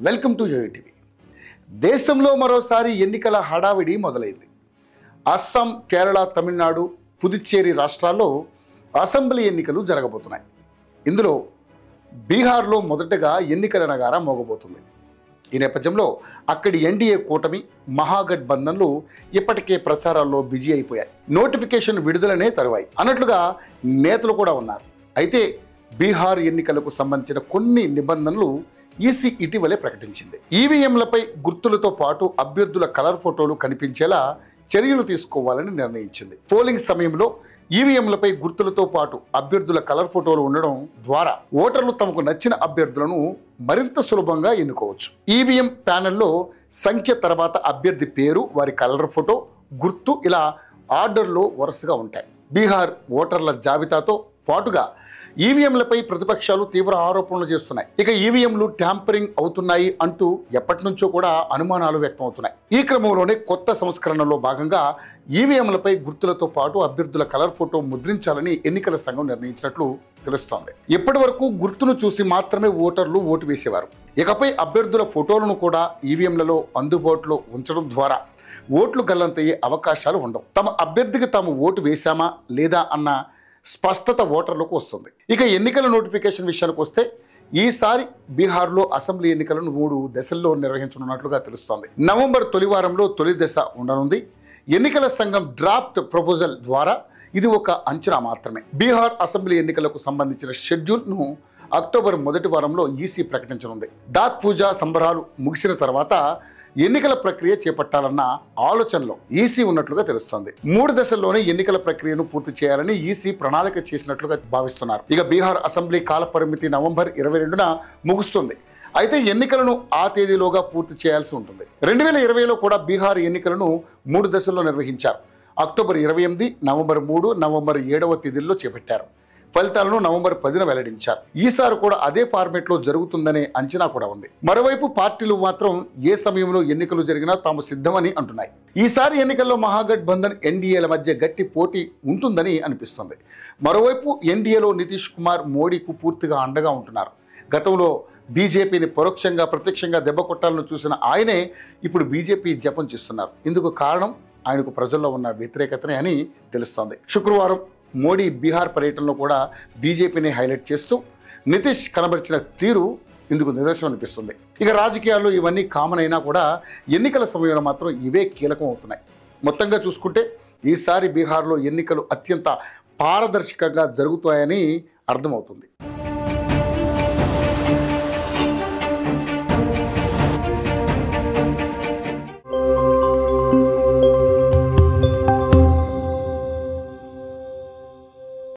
Welcome to UTV. దేశంలో మరోసారి ఎన్నికల హడావిడి మొదలైంది. అస్సాం, కేరళ, తమిళనాడు, పుదుచ్చేరి రాష్ట్రాల్లో అసెంబ్లీ ఎన్నికలు జరగబోతున్నాయి. ఇందులో బీహార్లో మొదటగా ఎన్నికల నగారా మోగబోతుంది. ఈ నేపథ్యంలో అక్కడి ఎన్డీఏ కూటమి, మహాగఠబంధన్లు ఇప్పటికే ప్రచారాల్లో బిజీ అయిపోయాయి. నోటిఫికేషన్ విడుదలనే తరువాయి అన్నట్లుగా నేతలు కూడా ఉన్నారు. అయితే బీహార్ ఎన్నికలకు సంబంధించిన కొన్ని నిబంధనలు ఈసీ ఇటీవలే ప్రకటించింది. ఈవీఎంలపై గుర్తులతో పాటు అభ్యర్థుల కలర్ ఫోటోలు కనిపించేలా చర్యలు తీసుకోవాలని నిర్ణయించింది. పోలింగ్ సమయంలో ఈవీఎంలపై గుర్తులతో పాటు అభ్యర్థుల కలర్ ఫోటోలు ఉండడం ద్వారా ఓటర్లు తమకు నచ్చిన అభ్యర్థులను మరింత సులభంగా ఎన్నుకోవచ్చు. ఈవీఎం ప్యానెల్లో సంఖ్య తర్వాత అభ్యర్థి పేరు, వారి కలర్ ఫోటో, గుర్తు ఇలా ఆర్డర్లో వరుసగా ఉంటాయి. బీహార్ ఓటర్ల జాబితాతో పాటుగా ఈవీఎంలపై ప్రతిపక్షాలు తీవ్ర ఆరోపణలు చేస్తున్నాయి. ఇక ఈవీఎంలు ట్యాంపరింగ్ అవుతున్నాయి అంటూ ఎప్పటి నుంచో కూడా అనుమానాలు వ్యక్తం అవుతున్నాయి. ఈ క్రమంలోనే కొత్త సంస్కరణలో భాగంగా ఈవీఎంలపై గుర్తులతో పాటు అభ్యర్థుల కలర్ ఫోటో ముద్రించాలని ఎన్నికల సంఘం నిర్ణయించినట్లు తెలుస్తోంది. ఇప్పటి వరకు గుర్తును చూసి మాత్రమే ఓటర్లు ఓటు వేసేవారు. ఇకపై అభ్యర్థుల ఫోటోలను కూడా ఈవీఎంలలో అందుబాటులో ఉంచడం ద్వారా ఓట్లు గల్లంతయ్యే అవకాశాలు ఉండవు. తమ అభ్యర్థికి తాము ఓటు వేశామా లేదా అన్న స్పష్టత ఓటర్లకు వస్తుంది. ఇక ఎన్నికల నోటిఫికేషన్ విషయానికి వస్తే ఈసారి బీహార్లో అసెంబ్లీ ఎన్నికలను 3 దశల్లో నిర్వహించనున్నట్లుగా తెలుస్తోంది. నవంబర్ తొలి వారంలో తొలి దశ ఉండనుంది. ఎన్నికల సంఘం డ్రాఫ్ట్ ప్రపోజల్ ద్వారా ఇది ఒక అంచనా మాత్రమే. బీహార్ అసెంబ్లీ ఎన్నికలకు సంబంధించిన షెడ్యూల్ను అక్టోబర్ మొదటి వారంలో ఈసీ ప్రకటించనుంది. దాత్ పూజా సంబరాలు ముగిసిన తర్వాత ఎన్నికల ప్రక్రియ చేపట్టాలన్న ఆలోచనలో ఈసీ ఉన్నట్లుగా తెలుస్తోంది. 3 దశల్లోనే ఎన్నికల ప్రక్రియను పూర్తి చేయాలని ఈసీ ప్రణాళిక చేసినట్లుగా భావిస్తున్నారు. ఇక బీహార్ అసెంబ్లీ కాల పరిమితి నవంబర్ 22న ముగుస్తుంది. అయితే ఎన్నికలను ఆ తేదీలోగా పూర్తి చేయాల్సి ఉంటుంది. 2020లో కూడా బీహార్ ఎన్నికలను 3 దశల్లో నిర్వహించారు. అక్టోబర్ 28, నవంబర్ 3, నవంబర్ 7వ తేదీల్లో చేపట్టారు. ఫలితాలను నవంబర్ 10న వెల్లడించారు. ఈసారి కూడా అదే ఫార్మేట్లో జరుగుతుందనే అంచనా కూడా ఉంది. మరోవైపు పార్టీలు మాత్రం ఏ సమయంలో ఎన్నికలు జరిగినా తాము సిద్ధమని అంటున్నాయి. ఈసారి ఎన్నికల్లో మహాగఠబంధన్, ఎన్డీఏల మధ్య గట్టి పోటీ ఉంటుందని అనిపిస్తుంది. మరోవైపు ఎన్డీఏలో నితీష్ కుమార్ మోడీకు పూర్తిగా అండగా ఉంటున్నారు. గతంలో బీజేపీని పరోక్షంగా ప్రత్యక్షంగా దెబ్బ కొట్టాలను చూసిన ఆయనే ఇప్పుడు బీజేపీ జపం చేస్తున్నారు. ఇందుకు కారణం ఆయనకు ప్రజల్లో ఉన్న వ్యతిరేకతనే అని తెలుస్తోంది. శుక్రవారం మోడీ బీహార్ పర్యటనలో కూడా బీజేపీని హైలైట్ చేస్తూ నితీష్ కనబరిచిన తీరు ఇందుకు నిదర్శనం అనిపిస్తుంది. ఇక రాజకీయాల్లో ఇవన్నీ కామన్ అయినా కూడా ఎన్నికల సమయంలో మాత్రం ఇవే కీలకం అవుతున్నాయి. మొత్తంగా చూసుకుంటే ఈసారి బీహార్లో ఎన్నికలు అత్యంత పారదర్శకంగా జరుగుతాయని అర్థమవుతుంది.